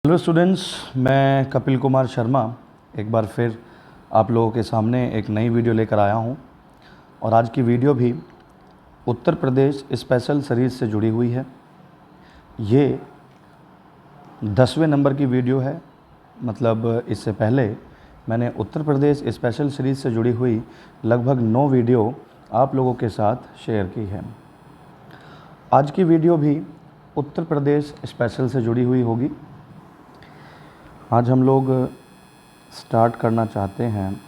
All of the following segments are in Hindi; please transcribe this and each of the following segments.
हेलो स्टूडेंट्स, मैं कपिल कुमार शर्मा एक बार फिर आप लोगों के सामने एक नई वीडियो लेकर आया हूं। और आज की वीडियो भी उत्तर प्रदेश स्पेशल सीरीज़ से जुड़ी हुई है। ये 10वें नंबर की वीडियो है। मतलब इससे पहले मैंने उत्तर प्रदेश स्पेशल सीरीज़ से जुड़ी हुई लगभग 9 वीडियो आप लोगों के साथ शेयर की है। आज की वीडियो भी उत्तर प्रदेश स्पेशल से जुड़ी हुई होगी। आज हम लोग स्टार्ट करना चाहते हैं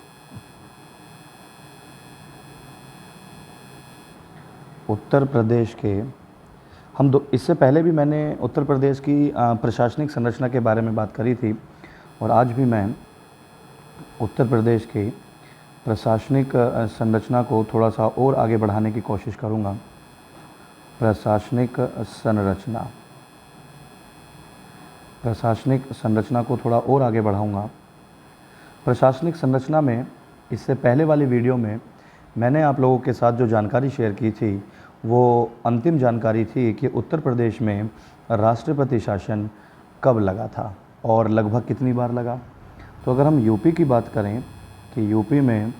उत्तर प्रदेश के इससे पहले भी मैंने उत्तर प्रदेश की प्रशासनिक संरचना के बारे में बात करी थी। और आज भी मैं उत्तर प्रदेश की प्रशासनिक संरचना को थोड़ा सा और आगे बढ़ाने की कोशिश करूँगा। प्रशासनिक संरचना को थोड़ा और आगे बढ़ाऊँगा। प्रशासनिक संरचना में इससे पहले वाली वीडियो में मैंने आप लोगों के साथ जो जानकारी शेयर की थी वो अंतिम जानकारी थी कि उत्तर प्रदेश में राष्ट्रपति शासन कब लगा था और लगभग कितनी बार लगा। तो अगर हम यूपी की बात करें कि यूपी में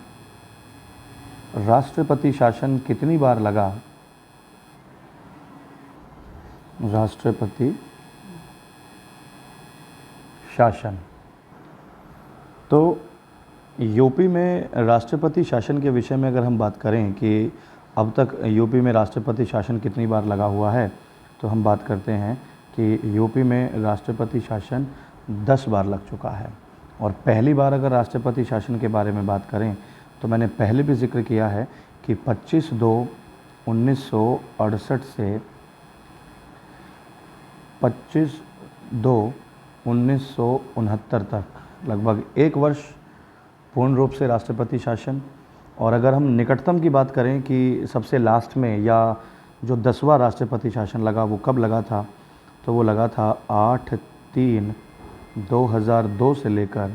राष्ट्रपति शासन कितनी बार लगा, राष्ट्रपति शासन, तो यूपी में राष्ट्रपति शासन के विषय में अगर हम बात करें कि अब तक यूपी में राष्ट्रपति शासन कितनी बार लगा हुआ है, तो हम बात करते हैं कि यूपी में राष्ट्रपति शासन 10 बार लग चुका है। और पहली बार अगर राष्ट्रपति शासन के बारे में बात करें तो मैंने पहले भी जिक्र किया है कि 25/2/1968 से 25/2/1969 तक लगभग 1 वर्ष पूर्ण रूप से राष्ट्रपति शासन। और अगर हम निकटतम की बात करें कि सबसे लास्ट में या जो 10वां राष्ट्रपति शासन लगा वो कब लगा था, तो वो लगा था 8/3/2002 से लेकर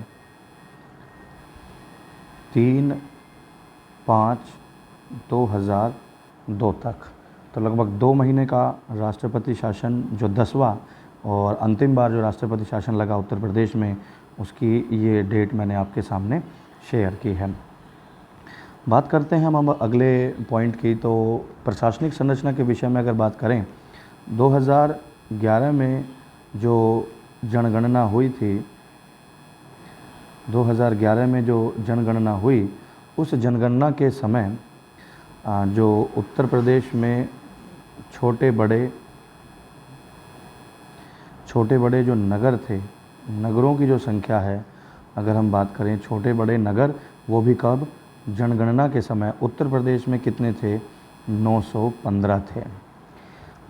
3/5/2002 तक। तो लगभग 2 महीने का राष्ट्रपति शासन जो 10वां और अंतिम बार जो राष्ट्रपति शासन लगा उत्तर प्रदेश में, उसकी ये डेट मैंने आपके सामने शेयर की है। बात करते हैं हम अगले पॉइंट की। तो प्रशासनिक संरचना के विषय में अगर बात करें, 2011 में जो जनगणना हुई थी, 2011 में जो जनगणना हुई, उस जनगणना के समय जो उत्तर प्रदेश में छोटे बड़े जो नगर थे, नगरों की जो संख्या है, अगर हम बात करें छोटे बड़े नगर, वो भी कब, जनगणना के समय उत्तर प्रदेश में कितने थे, 915 थे।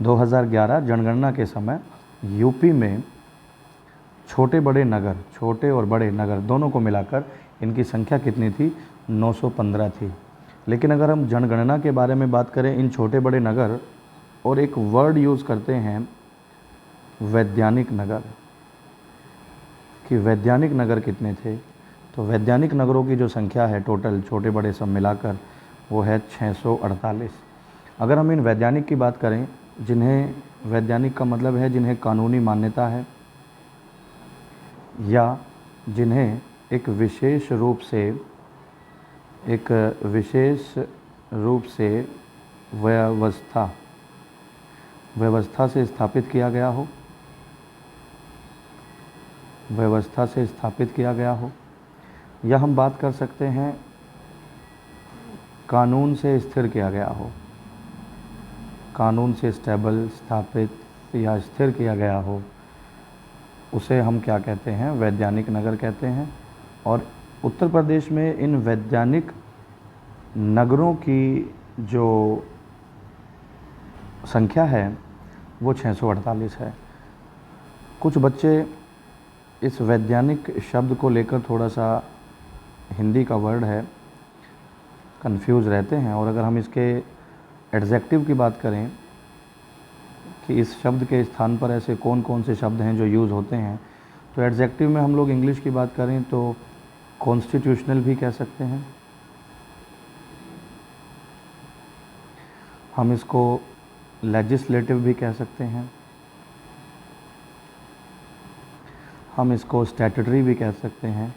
2011 जनगणना के समय यूपी में छोटे और बड़े नगर दोनों को मिलाकर इनकी संख्या कितनी थी, 915 थी। लेकिन अगर हम जनगणना के बारे में बात करें इन छोटे बड़े नगर, और एक वर्ड यूज़ करते हैं वैज्ञानिक नगर, कि वैज्ञानिक नगर कितने थे, तो वैज्ञानिक नगरों की जो संख्या है टोटल छोटे बड़े सब मिलाकर वो है 648। अगर हम इन वैज्ञानिक की बात करें, जिन्हें, वैज्ञानिक का मतलब है जिन्हें कानूनी मान्यता है या जिन्हें एक विशेष रूप से व्यवस्था से स्थापित किया गया हो, या हम बात कर सकते हैं कानून से स्थिर किया गया हो, कानून से स्थापित या स्थिर किया गया हो, उसे हम क्या कहते हैं, वैज्ञानिक नगर कहते हैं। और उत्तर प्रदेश में इन वैज्ञानिक नगरों की जो संख्या है वो 648 है। कुछ बच्चे इस वैज्ञानिक शब्द को लेकर थोड़ा सा, हिंदी का वर्ड है, कंफ्यूज रहते हैं। और अगर हम इसके एडजेक्टिव की बात करें कि इस शब्द के स्थान पर ऐसे कौन कौन से शब्द हैं जो यूज़ होते हैं, तो एडजेक्टिव में हम लोग इंग्लिश की बात करें तो कॉन्स्टिट्यूशनल भी कह सकते हैं, हम इसको लेजिस्लेटिव भी कह सकते हैं, हम इसको स्टैट्यूटरी भी कह सकते हैं।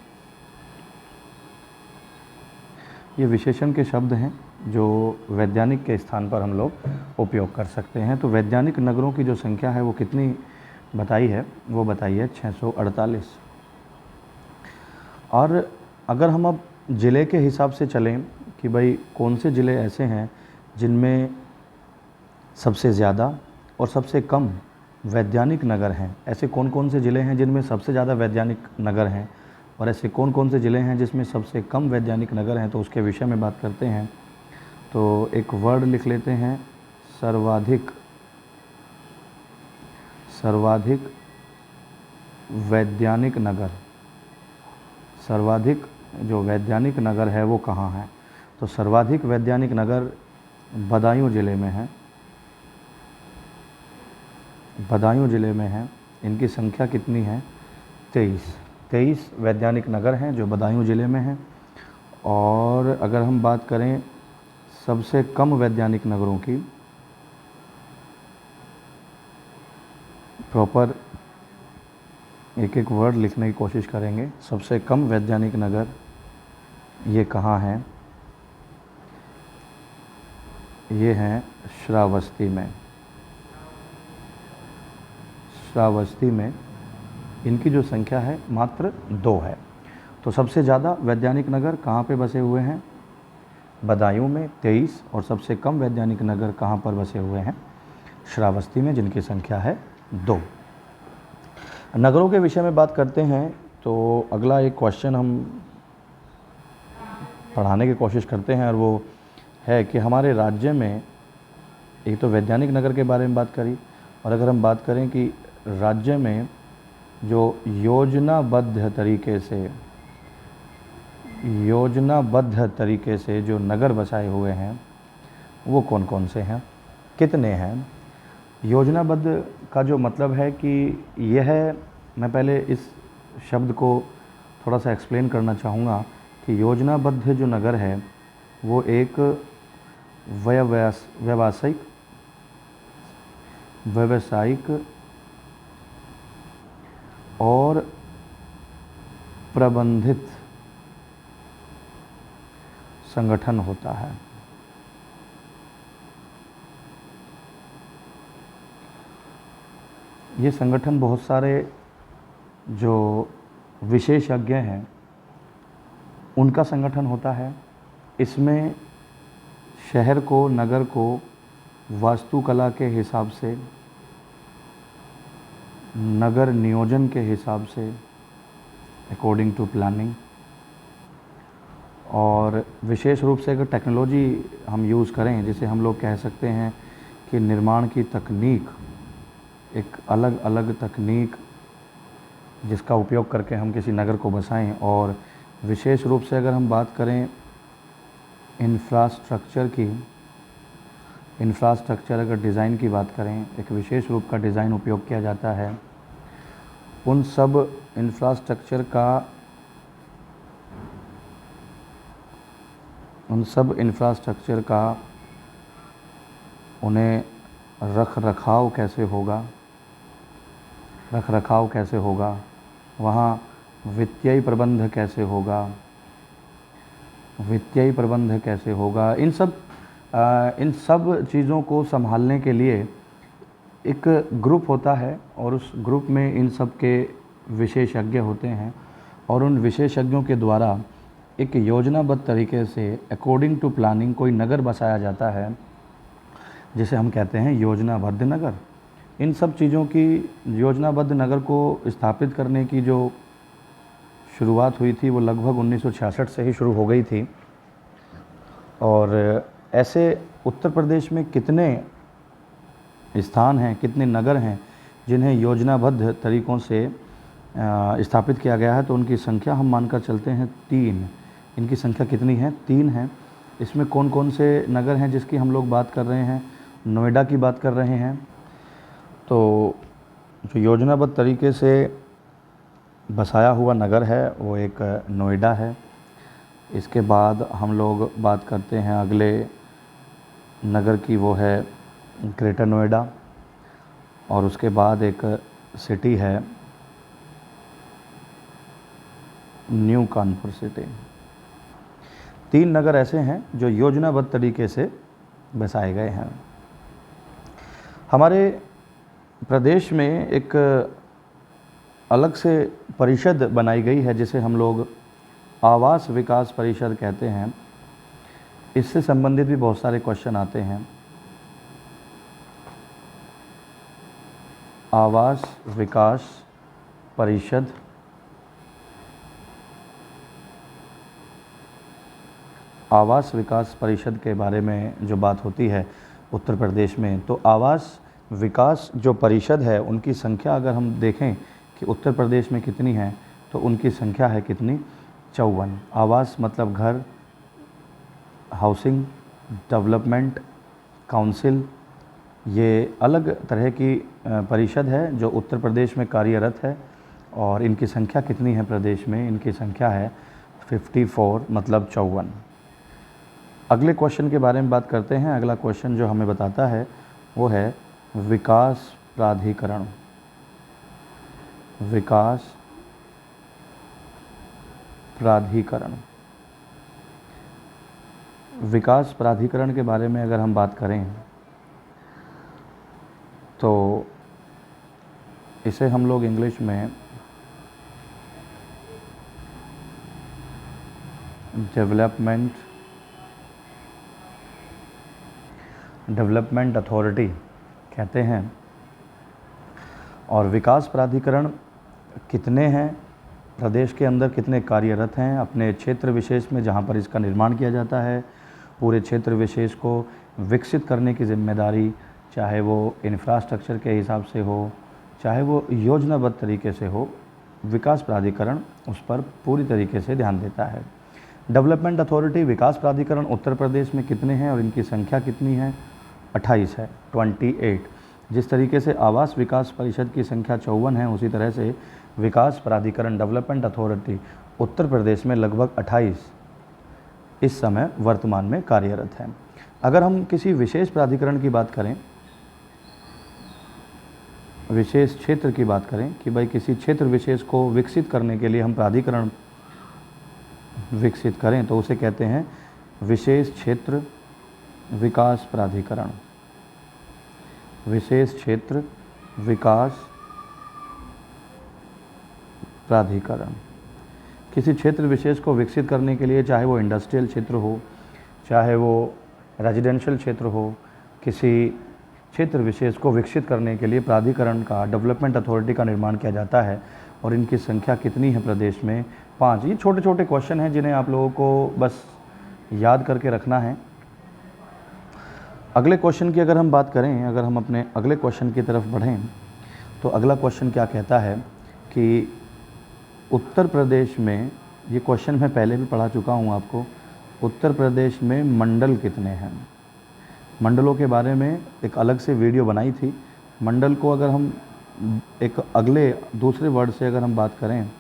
ये विशेषण के शब्द हैं जो वैज्ञानिक के स्थान पर हम लोग उपयोग कर सकते हैं। तो वैज्ञानिक नगरों की जो संख्या है वो कितनी बताई है, वो बताई है 648। और अगर हम अब ज़िले के हिसाब से चलें कि भाई कौन से ज़िले ऐसे हैं जिनमें सबसे ज़्यादा और सबसे कम वैज्ञानिक नगर हैं, ऐसे कौन कौन से ज़िले हैं जिनमें सबसे ज़्यादा वैज्ञानिक नगर हैं और ऐसे कौन कौन से ज़िले हैं जिसमें सबसे कम वैज्ञानिक नगर हैं, तो उसके विषय में बात करते हैं। तो एक वर्ड लिख लेते हैं, सर्वाधिक वैज्ञानिक नगर। सर्वाधिक जो वैज्ञानिक नगर है वो कहाँ है? तो सर्वाधिक वैज्ञानिक नगर बदायूं ज़िले में है। बदायूं ज़िले में है। इनकी संख्या कितनी है? 23 वैज्ञानिक नगर हैं जो बदायूं ज़िले में हैं। और अगर हम बात करें सबसे कम वैज्ञानिक नगरों की, प्रॉपर एक एक वर्ड लिखने की कोशिश करेंगे। सबसे कम वैज्ञानिक नगर ये कहाँ हैं? ये हैं श्रावस्ती में। श्रावस्ती में इनकी जो संख्या है मात्र 2 है। तो सबसे ज़्यादा वैज्ञानिक नगर कहाँ पे बसे हुए हैं? बदायूं में 23। और सबसे कम वैज्ञानिक नगर कहाँ पर बसे हुए हैं? श्रावस्ती में, जिनकी संख्या है 2। नगरों के विषय में बात करते हैं तो अगला एक क्वेश्चन हम पढ़ाने की कोशिश करते हैं और वो है कि हमारे राज्य में, एक तो वैज्ञानिक नगर के बारे में बात करी, और अगर हम बात करें कि राज्य में जो योजनाबद्ध तरीके से जो नगर बसाए हुए हैं वो कौन कौन से हैं, कितने हैं? योजनाबद्ध का जो मतलब है कि यह, मैं पहले इस शब्द को थोड़ा सा एक्सप्लेन करना चाहूँगा कि योजनाबद्ध जो नगर है वो एक व्यावसायिक और प्रबंधित संगठन होता है। ये संगठन बहुत सारे जो विशेषज्ञ हैं उनका संगठन होता है। इसमें शहर को, नगर को वास्तुकला के हिसाब से, नगर नियोजन के हिसाब से, अकॉर्डिंग टू प्लानिंग, और विशेष रूप से अगर टेक्नोलॉजी हम यूज़ करें, जिसे हम लोग कह सकते हैं कि निर्माण की तकनीक, एक अलग अलग तकनीक जिसका उपयोग करके हम किसी नगर को बसाएं। और विशेष रूप से अगर हम बात करें इंफ्रास्ट्रक्चर की, अगर डिज़ाइन की बात करें, एक विशेष रूप का डिज़ाइन उपयोग किया जाता है। उन सब इंफ्रास्ट्रक्चर का उन्हें रख रखाव कैसे होगा, वहाँ वित्तीय प्रबंध कैसे होगा, इन सब चीज़ों को संभालने के लिए एक ग्रुप होता है और उस ग्रुप में इन सब के विशेषज्ञ होते हैं। और उन विशेषज्ञों के द्वारा एक योजनाबद्ध तरीके से अकॉर्डिंग टू प्लानिंग कोई नगर बसाया जाता है, जिसे हम कहते हैं योजनाबद्ध नगर। इन सब चीज़ों की, योजनाबद्ध नगर को स्थापित करने की जो शुरुआत हुई थी वो लगभग 1966 से ही शुरू हो गई थी। और ऐसे उत्तर प्रदेश में कितने स्थान हैं, कितने नगर हैं जिन्हें योजनाबद्ध तरीक़ों से स्थापित किया गया है, तो उनकी संख्या हम मानकर चलते हैं 3। इनकी संख्या कितनी है? 3 है। इसमें कौन कौन से नगर हैं जिसकी हम लोग बात कर रहे हैं? नोएडा की बात कर रहे हैं। तो जो योजनाबद्ध तरीके से बसाया हुआ नगर है वो एक नोएडा है। इसके बाद हम लोग बात करते हैं अगले नगर की, वो है ग्रेटर नोएडा। और उसके बाद एक सिटी है न्यू कानपुर सिटी। 3 नगर ऐसे हैं जो योजनाबद्ध तरीके से बसाए गए हैं। हमारे प्रदेश में एक अलग से परिषद बनाई गई है जिसे हम लोग आवास विकास परिषद कहते हैं। इससे संबंधित भी बहुत सारे क्वेश्चन आते हैं। आवास विकास परिषद, आवास विकास परिषद के बारे में जो बात होती है उत्तर प्रदेश में, तो आवास विकास जो परिषद है उनकी संख्या अगर हम देखें कि उत्तर प्रदेश में कितनी है, तो उनकी संख्या है कितनी, 54। आवास मतलब घर, हाउसिंग डेवलपमेंट काउंसिल, ये अलग तरह की परिषद है जो उत्तर प्रदेश में कार्यरत है। और इनकी संख्या कितनी है प्रदेश में, इनकी संख्या है 54 मतलब 54। अगले क्वेश्चन के बारे में बात करते हैं। अगला क्वेश्चन जो हमें बताता है वो है विकास प्राधिकरण। विकास प्राधिकरण, विकास प्राधिकरण के बारे में अगर हम बात करें तो इसे हम लोग इंग्लिश में डेवलपमेंट अथॉरिटी कहते हैं। और विकास प्राधिकरण कितने हैं प्रदेश के अंदर, कितने कार्यरत हैं अपने क्षेत्र विशेष में जहाँ पर इसका निर्माण किया जाता है, पूरे क्षेत्र विशेष को विकसित करने की जिम्मेदारी, चाहे वो इंफ्रास्ट्रक्चर के हिसाब से हो, चाहे वो योजनाबद्ध तरीके से हो, विकास प्राधिकरण उस पर पूरी तरीके से ध्यान देता है। डेवलपमेंट अथॉरिटी, विकास प्राधिकरण उत्तर प्रदेश में कितने हैं और इनकी संख्या कितनी है, 28 है, 28। जिस तरीके से आवास विकास परिषद की संख्या 54 है, उसी तरह से विकास प्राधिकरण डेवलपमेंट अथॉरिटी उत्तर प्रदेश में लगभग 28 इस समय वर्तमान में कार्यरत है। अगर हम किसी विशेष प्राधिकरण की बात करें, विशेष क्षेत्र की बात करें कि भाई किसी क्षेत्र विशेष को विकसित करने के लिए हम प्राधिकरण विकसित करें, तो उसे कहते हैं विशेष क्षेत्र विकास प्राधिकरण। विशेष क्षेत्र विकास प्राधिकरण। किसी क्षेत्र विशेष को विकसित करने के लिए, चाहे वो इंडस्ट्रियल क्षेत्र हो, चाहे वो रेजिडेंशियल क्षेत्र हो, किसी क्षेत्र विशेष को विकसित करने के लिए प्राधिकरण का, डेवलपमेंट अथॉरिटी का निर्माण किया जाता है। और इनकी संख्या कितनी है प्रदेश में, 5। ये छोटे छोटे क्वेश्चन हैं जिन्हें आप लोगों को बस याद करके रखना है। अगले क्वेश्चन की अगर हम बात करें, अगर हम अपने अगले क्वेश्चन की तरफ बढ़ें, तो अगला क्वेश्चन क्या कहता है कि उत्तर प्रदेश में, ये क्वेश्चन मैं पहले भी पढ़ा चुका हूँ आपको, उत्तर प्रदेश में मंडल कितने हैं। मंडलों के बारे में एक अलग से वीडियो बनाई थी। मंडल को अगर हम एक अगले दूसरे वर्ड से अगर हम बात करें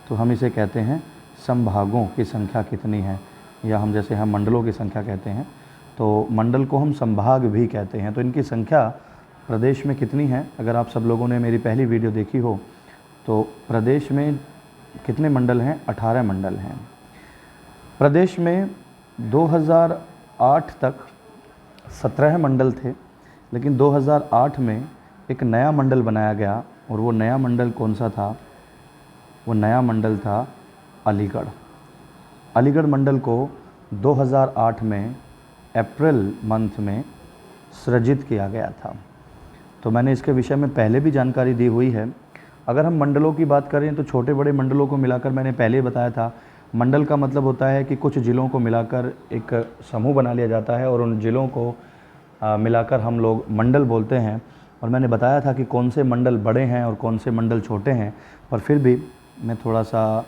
तो हम इसे कहते हैं संभागों की संख्या कितनी है, या हम जैसे हम मंडलों की संख्या कहते हैं तो मंडल को हम संभाग भी कहते हैं। तो इनकी संख्या प्रदेश में कितनी है, अगर आप सब लोगों ने मेरी पहली वीडियो देखी हो तो प्रदेश में कितने मंडल हैं, 18 मंडल हैं। प्रदेश में 2008 तक 17 मंडल थे, लेकिन 2008 में एक नया मंडल बनाया गया और वो नया मंडल कौन सा था, वो नया मंडल था अलीगढ़। अलीगढ़ मंडल को 2008 में अप्रैल मंथ में सृजित किया गया था। तो मैंने इसके विषय में पहले भी जानकारी दी हुई है। अगर हम मंडलों की बात करें तो छोटे बड़े मंडलों को मिलाकर, मैंने पहले बताया था, मंडल का मतलब होता है कि कुछ ज़िलों को मिलाकर एक समूह बना लिया जाता है और उन ज़िलों को मिलाकर हम लोग मंडल बोलते हैं। और मैंने बताया था कि कौन से मंडल बड़े हैं और कौन से मंडल छोटे हैं, पर फिर भी मैं थोड़ा सा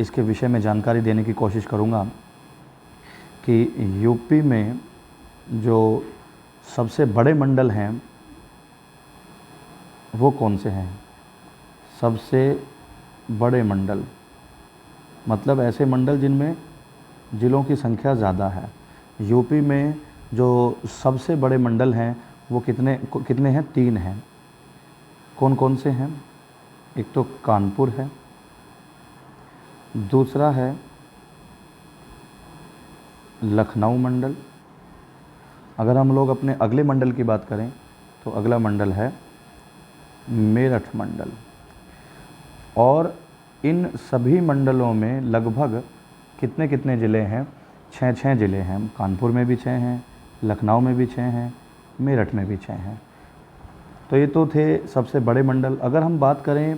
इसके विषय में जानकारी देने की कोशिश करूँगा कि यूपी में जो सबसे बड़े मंडल हैं वो कौन से हैं। सबसे बड़े मंडल मतलब ऐसे मंडल जिनमें ज़िलों की संख्या ज़्यादा है। यूपी में जो सबसे बड़े मंडल हैं वो कितने हैं, 3 हैं। कौन कौन से हैं, एक तो कानपुर है, दूसरा है लखनऊ मंडल। अगर हम लोग अपने अगले मंडल की बात करें तो अगला मंडल है मेरठ मंडल। और इन सभी मंडलों में लगभग कितने कितने ज़िले हैं? 6 ज़िले हैं। कानपुर में भी 6 हैं, लखनऊ में भी 6 हैं, मेरठ में भी 6 हैं। तो ये तो थे सबसे बड़े मंडल। अगर हम बात करें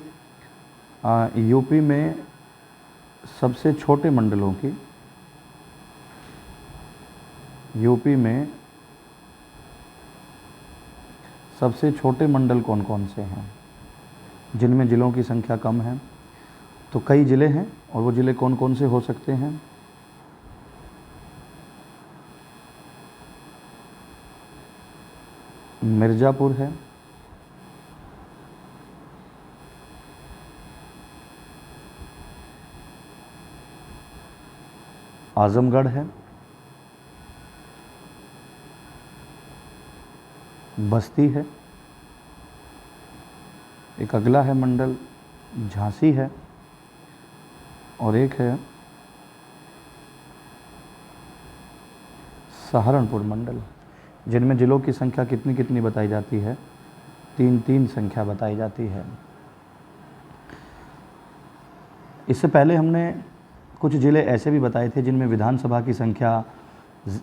यूपी में सबसे छोटे मंडलों की, यूपी में सबसे छोटे मंडल कौन कौन से हैं जिनमें ज़िलों की संख्या कम है? तो कई ज़िले हैं, और वो ज़िले कौन कौन से हो सकते हैं? मिर्ज़ापुर है, आज़मगढ़ है, बस्ती है, एक अगला है मंडल झांसी है, और एक है सहारनपुर मंडल। जिनमें ज़िलों की संख्या कितनी कितनी बताई जाती है? 3 संख्या बताई जाती है। इससे पहले हमने कुछ ज़िले ऐसे भी बताए थे जिनमें विधानसभा की संख्या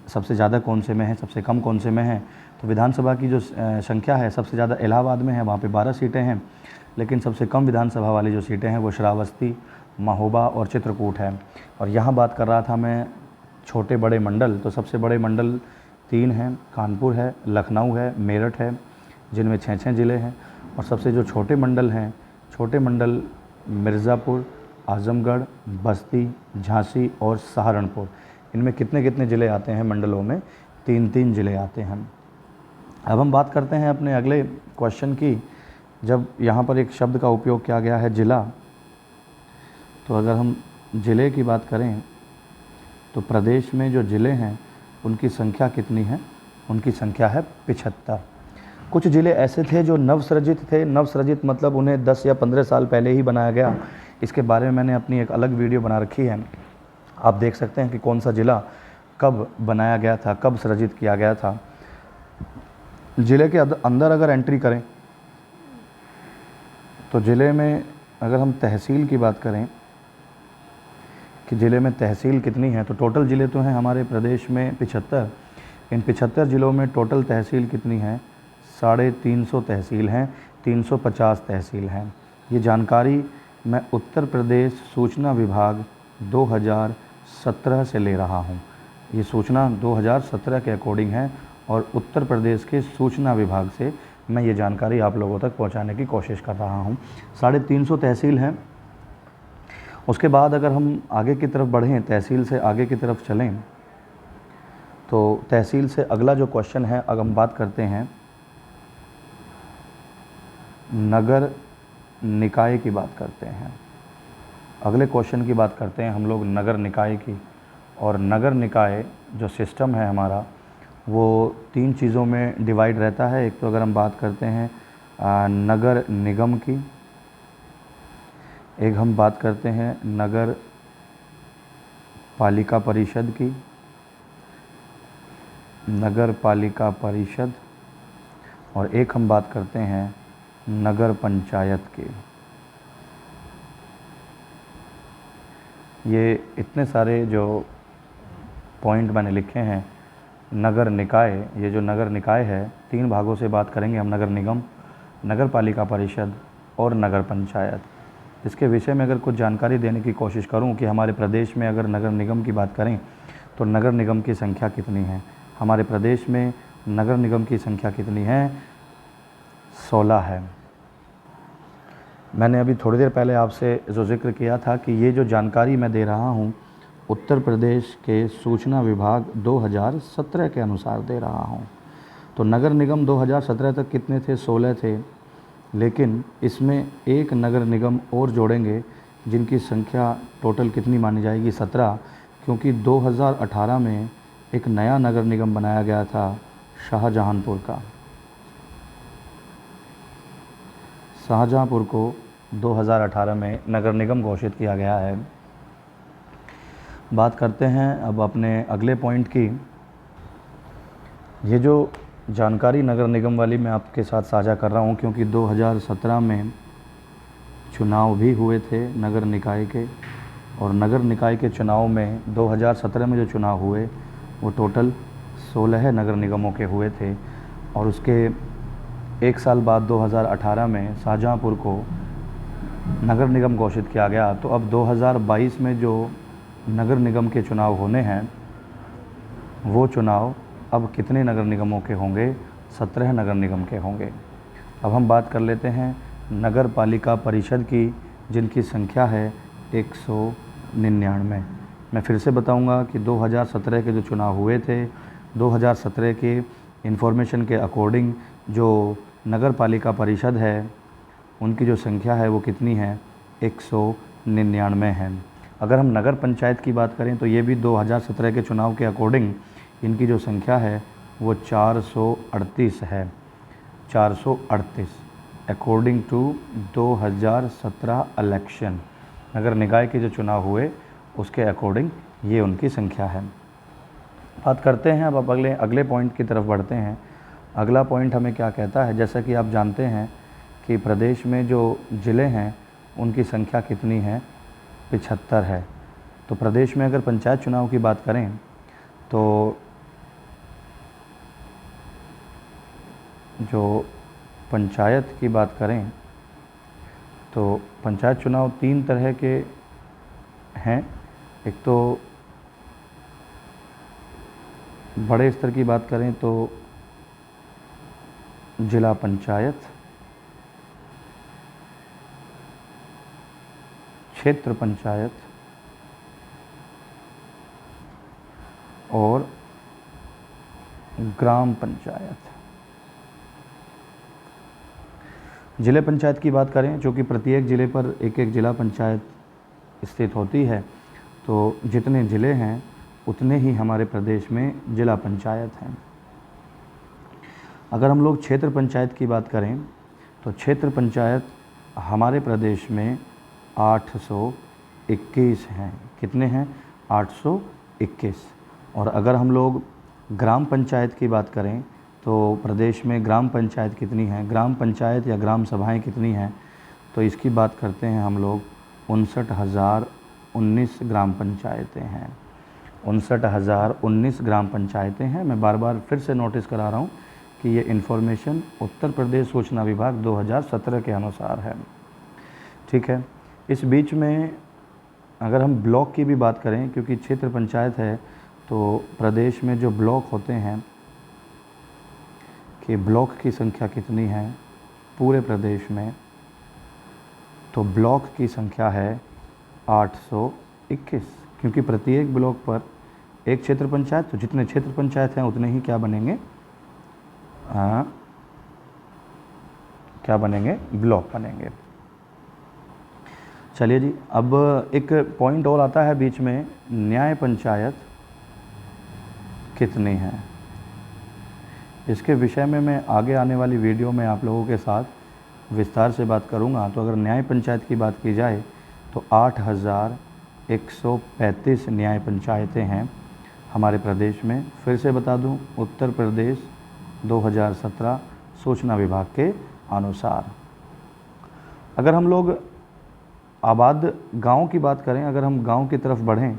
सबसे ज़्यादा कौन से में है, सबसे कम कौन से में है। तो विधानसभा की जो संख्या है सबसे ज़्यादा इलाहाबाद में है, वहाँ पे 12 सीटें हैं। लेकिन सबसे कम विधानसभा वाली जो सीटें हैं वो श्रावस्ती, महोबा और चित्रकूट है। और यहाँ बात कर रहा था मैं छोटे बड़े मंडल, तो सबसे बड़े मंडल 3 हैं, कानपुर है, लखनऊ है, मेरठ है, जिनमें 6 ज़िले हैं। और सबसे जो छोटे मंडल हैं, छोटे मंडल मिर्ज़ापुर, आज़मगढ़, बस्ती, झांसी और सहारनपुर। इनमें कितने कितने ज़िले आते हैं मंडलों में? 3 ज़िले आते हैं। अब हम बात करते हैं अपने अगले क्वेश्चन की। जब यहाँ पर एक शब्द का उपयोग किया गया है ज़िला, तो अगर हम ज़िले की बात करें तो प्रदेश में जो ज़िले हैं उनकी संख्या कितनी है? उनकी संख्या है 75। कुछ ज़िले ऐसे थे जो नवसृजित थे। नवसृजित मतलब उन्हें 10 या 15 साल पहले ही बनाया गया। इसके बारे में मैंने अपनी एक अलग वीडियो बना रखी है, आप देख सकते हैं कि कौन सा ज़िला कब बनाया गया था, कब सृजित किया गया था। ज़िले के अंदर अगर एंट्री करें तो ज़िले में अगर हम तहसील की बात करें कि ज़िले में तहसील कितनी है, तो टोटल ज़िले तो हैं हमारे प्रदेश में 75। इन 75 ज़िलों में टोटल तहसील कितनी है? 350 तहसील हैं, 350 तहसील हैं। ये जानकारी मैं उत्तर प्रदेश सूचना विभाग 2017 से ले रहा हूँ। ये सूचना 2017 के अकॉर्डिंग है, और उत्तर प्रदेश के सूचना विभाग से मैं ये जानकारी आप लोगों तक पहुँचाने की कोशिश कर रहा हूँ। 350 तहसील हैं। उसके बाद अगर हम आगे की तरफ बढ़ें, तहसील से आगे की तरफ चलें, तो तहसील से अगला जो क्वेश्चन है, अगर हम बात करते हैं नगर निकाय की बात करते हैं। अगले क्वेश्चन की बात करते हैं हम लोग नगर निकाय की। और नगर निकाय जो सिस्टम है हमारा, वो 3 चीज़ों में डिवाइड रहता है। एक तो अगर हम बात करते हैं नगर निगम की, एक हम बात करते हैं नगर पालिका परिषद की, नगर पालिका परिषद, और एक हम बात करते हैं नगर पंचायत की। ये इतने सारे जो पॉइंट मैंने लिखे हैं, नगर निकाय, ये जो नगर निकाय है 3 भागों से बात करेंगे हम, नगर निगम, नगर पालिका परिषद और नगर पंचायत। इसके विषय में अगर कुछ जानकारी देने की कोशिश करूं कि हमारे प्रदेश में अगर नगर निगम की बात करें तो नगर निगम की संख्या कितनी है? हमारे प्रदेश में नगर निगम की संख्या कितनी है? 16 है। मैंने अभी थोड़ी देर पहले आपसे जो जिक्र किया था कि ये जो जानकारी मैं दे रहा हूँ उत्तर प्रदेश के सूचना विभाग 2017 के अनुसार दे रहा हूँ। तो नगर निगम 2017 तक कितने थे? 16 थे। लेकिन इसमें एक नगर निगम और जोड़ेंगे जिनकी संख्या टोटल कितनी मानी जाएगी? 17, क्योंकि 2018 में एक नया नगर निगम बनाया गया था शाहजहांपुर का। शाहजहांपुर को 2018 में नगर निगम घोषित किया गया है। बात करते हैं अब अपने अगले पॉइंट की। ये जो जानकारी नगर निगम वाली मैं आपके साथ साझा कर रहा हूँ क्योंकि 2017 में चुनाव भी हुए थे नगर निकाय के, और नगर निकाय के चुनाव में 2017 में जो चुनाव हुए वो टोटल 16 नगर निगमों के हुए थे, और उसके एक साल बाद 2018 में शाहजहाँपुर को नगर निगम घोषित किया गया। तो अब 2022 में जो नगर निगम के चुनाव होने हैं वो चुनाव अब कितने नगर निगमों के होंगे? 17 नगर निगम के होंगे। अब हम बात कर लेते हैं नगर पालिका परिषद की, जिनकी संख्या है 199। मैं फिर से बताऊंगा कि 2017 के जो चुनाव हुए थे, 2017 के इन्फॉर्मेशन के अकॉर्डिंग जो नगर पालिका परिषद है उनकी जो संख्या है वो कितनी है? 199 है। अगर हम नगर पंचायत की बात करें तो ये भी 2017 के चुनाव के अकॉर्डिंग इनकी जो संख्या है वो 438 है। 438 अकॉर्डिंग टू 2017 इलेक्शन, नगर निकाय के जो चुनाव हुए उसके अकॉर्डिंग ये उनकी संख्या है। बात करते हैं अब अगले पॉइंट की तरफ बढ़ते हैं। अगला पॉइंट हमें क्या कहता है? जैसा कि आप जानते हैं कि प्रदेश में जो ज़िले हैं उनकी संख्या कितनी है? 75 है। तो प्रदेश में अगर पंचायत चुनाव की बात करें तो जो पंचायत की बात करें तो पंचायत चुनाव 3 तरह के हैं। एक तो बड़े स्तर की बात करें तो जिला पंचायत, क्षेत्र पंचायत और ग्राम पंचायत। जिले पंचायत की बात करें, जो कि प्रत्येक ज़िले पर एक एक जिला पंचायत स्थित होती है, तो जितने ज़िले हैं उतने ही हमारे प्रदेश में जिला पंचायत हैं। अगर हम लोग क्षेत्र पंचायत की बात करें तो क्षेत्र पंचायत हमारे प्रदेश में 821 हैं। कितने हैं? 821। और अगर हम लोग ग्राम पंचायत की बात करें तो प्रदेश में ग्राम पंचायत कितनी हैं? ग्राम पंचायत या ग्राम सभाएं कितनी हैं? तो इसकी बात करते हैं हम लोग 59,019 ग्राम पंचायतें हैं। 59,019 ग्राम पंचायतें हैं। मैं बार बार फिर से नोटिस करा रहा हूँ कि ये इन्फॉर्मेशन उत्तर प्रदेश सूचना विभाग 2017 के अनुसार है। ठीक है। इस बीच में अगर हम ब्लॉक की भी बात करें, क्योंकि क्षेत्र पंचायत है तो प्रदेश में जो ब्लॉक होते हैं कि ब्लॉक की संख्या कितनी है पूरे प्रदेश में, तो ब्लॉक की संख्या है 821। क्योंकि प्रत्येक ब्लॉक पर एक क्षेत्र पंचायत, तो जितने क्षेत्र पंचायत हैं उतने ही क्या बनेंगे? क्या बनेंगे? ब्लॉक बनेंगे। चलिए जी, अब एक पॉइंट और आता है बीच में, न्याय पंचायत कितनी है? इसके विषय में मैं आगे आने वाली वीडियो में आप लोगों के साथ विस्तार से बात करूंगा। तो अगर न्याय पंचायत की बात की जाए तो 8,135 न्याय पंचायतें हैं हमारे प्रदेश में। फिर से बता दूं, उत्तर प्रदेश 2017 सूचना विभाग के अनुसार। अगर हम लोग आबाद गांव की बात करें, अगर हम गांव की तरफ बढ़ें,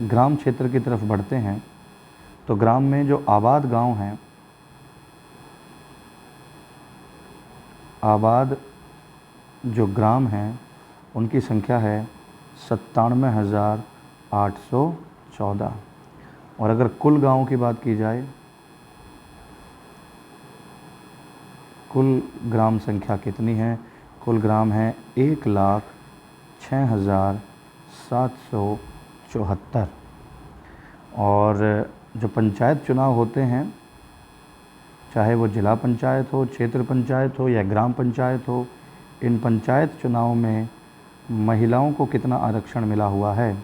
ग्राम क्षेत्र की तरफ बढ़ते हैं, तो ग्राम में जो आबाद गांव हैं, आबाद जो ग्राम हैं उनकी संख्या है 97,814। और अगर कुल गांव की बात की जाए, कुल ग्राम संख्या कितनी है? कुल ग्राम है 1,06,774। और जो पंचायत चुनाव होते हैं, चाहे वो जिला पंचायत हो, क्षेत्र पंचायत हो या ग्राम पंचायत हो, इन पंचायत चुनाव में महिलाओं को कितना आरक्षण मिला हुआ है?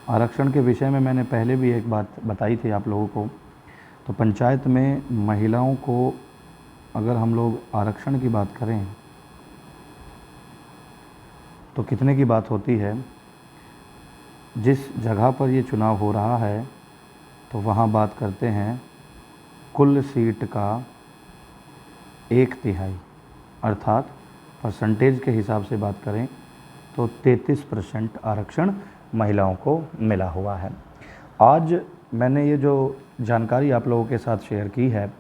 आरक्षण के विषय में मैंने पहले भी एक बात बताई थी आप लोगों को। तो पंचायत में महिलाओं को अगर हम लोग आरक्षण की बात करें तो कितने की बात होती है, जिस जगह पर ये चुनाव हो रहा है तो वहाँ बात करते हैं कुल सीट का 1/3, अर्थात परसेंटेज के हिसाब से बात करें तो 33% आरक्षण महिलाओं को मिला हुआ है। आज मैंने ये जो जानकारी आप लोगों के साथ शेयर की है,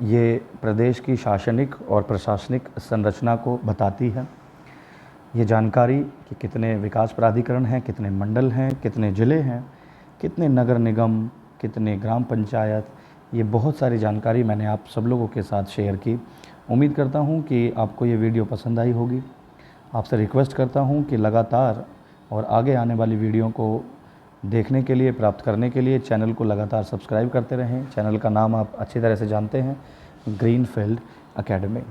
ये प्रदेश की शासनिक और प्रशासनिक संरचना को बताती है। ये जानकारी कि कितने विकास प्राधिकरण हैं, कितने मंडल हैं, कितने ज़िले हैं, कितने नगर निगम, कितने ग्राम पंचायत, ये बहुत सारी जानकारी मैंने आप सब लोगों के साथ शेयर की। उम्मीद करता हूँ कि आपको ये वीडियो पसंद आई होगी। आपसे रिक्वेस्ट करता हूँ कि लगातार और आगे आने वाली वीडियो को देखने के लिए, प्राप्त करने के लिए चैनल को लगातार सब्सक्राइब करते रहें। चैनल का नाम आप अच्छी तरह से जानते हैं, ग्रीनफील्ड एकेडमी।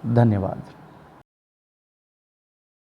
धन्यवाद।